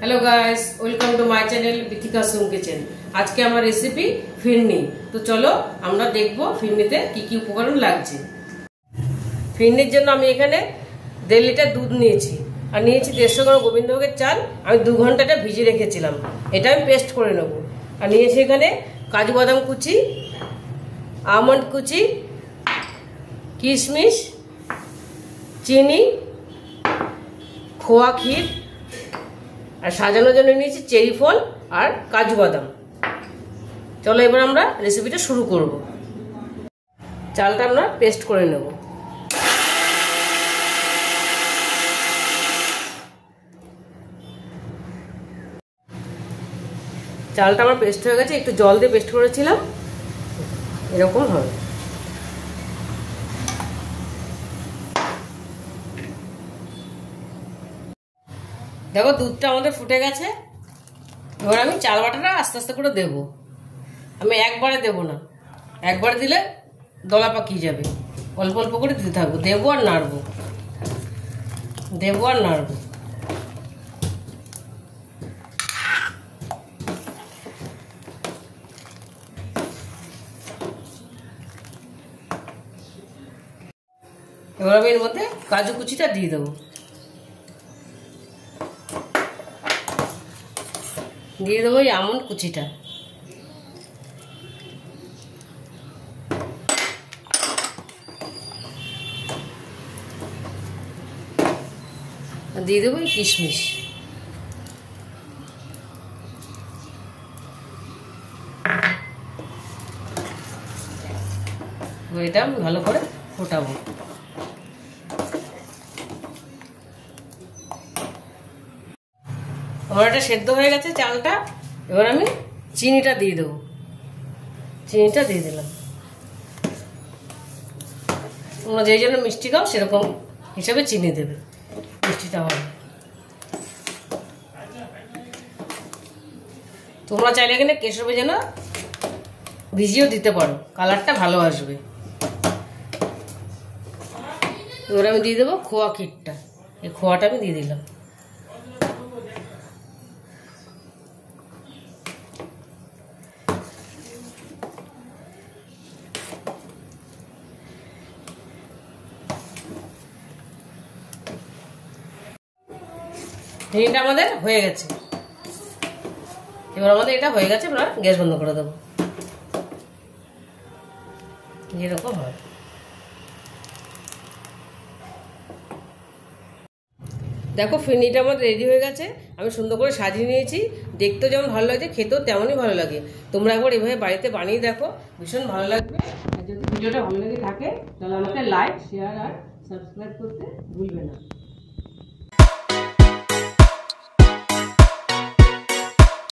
Hello guys, welcome to my channel Bithika सुम kitchen. आज के हमार रेसिपी फिरनी। तो चलो আমরা দেখব ফিরনিতে কি কি উপকরণ লাগছে। ফিরনির জন্য আমি এখানে 1.5 লিটার দুধ নিয়েছি আর নিয়েছি 150 গ্রাম গোবিন্দভোগের চাল। আমি 2 ঘন্টাটা ভিজিয়ে রেখেছিলাম, এটা আমি পেস্ট করে নেব। আর নিয়েছি এখানে কাজু বাদাম কুচি, আমন্ড কুচি, কিশমিশ, চিনি, খোয়া ক্ষীর আর সাজানোর জন্য নিয়েছি চেরি ফল আর কাজু বাদাম। চলো এবার আমরা রেসিপিটা শুরু করব। চালটা আমরা পেস্ট করে নেব। চালটা আমার পেস্ট হয়ে গেছে, একটু জল দিয়ে পেস্ট করেছিলাম, এরকম হবে। দেখো দুধটা আমাদের ফুটে গেছে। এবার আমি চাল বাটাটা আস্তে আস্তে করে দেব। আমি একবারে দেব না, একবারে দিলে দলা পাকিয়ে যাবে। অল্প অল্প করে দিতে থাকবো, দেবো আর নাড়বো, দেবো আর নাড়বো। এবার আমি এর মধ্যে কাজু কুচিটা দিয়ে দেবো, দিয়ে দেবো এই আমন্ড কুচিটা, দিয়ে দেবো এই কিশমিশ, এটা আমি ভালো করে ফোটাবো। আমার এটা সেদ্ধ হয়ে গেছে চালটা। এবার আমি চিনিটা দিয়ে দেবো, চিনিটা দিয়ে দিলাম। তোমরা যেই জন্য মিষ্টি খাও সেরকম হিসাবে চিনি দেবে, মিষ্টিটা হবে। তোমরা চাইলে এখানে কেশরে যেন ভিজিয়েও দিতে পারো, কালারটা ভালো আসবে। এবার আমি দিয়ে দেবো খোয়া ক্ষীরটা, এই খোয়াটা আমি দিয়ে দিলাম। ফিরনিটা আমাদের হয়ে গেছে। এবার আমাদের এটা হয়ে গেছে, আমরা গ্যাস বন্ধ করে দেবো। যেরকম হয় দেখো, ফিরনিটা আমাদের রেডি হয়ে গেছে। আমি সুন্দর করে সাজিয়ে নিয়েছি, দেখতেও যেমন ভালো লাগছে, খেতেও তেমনই ভালো লাগে। তোমরা একবার এভাবে বাড়িতে বানিয়ে দেখো, ভীষণ ভালো লাগবে। আর যদি ভিডিওটা ভালো লেগে থাকে তাহলে আমাকে লাইক, শেয়ার আর সাবস্ক্রাইব করতে ভুলবে না।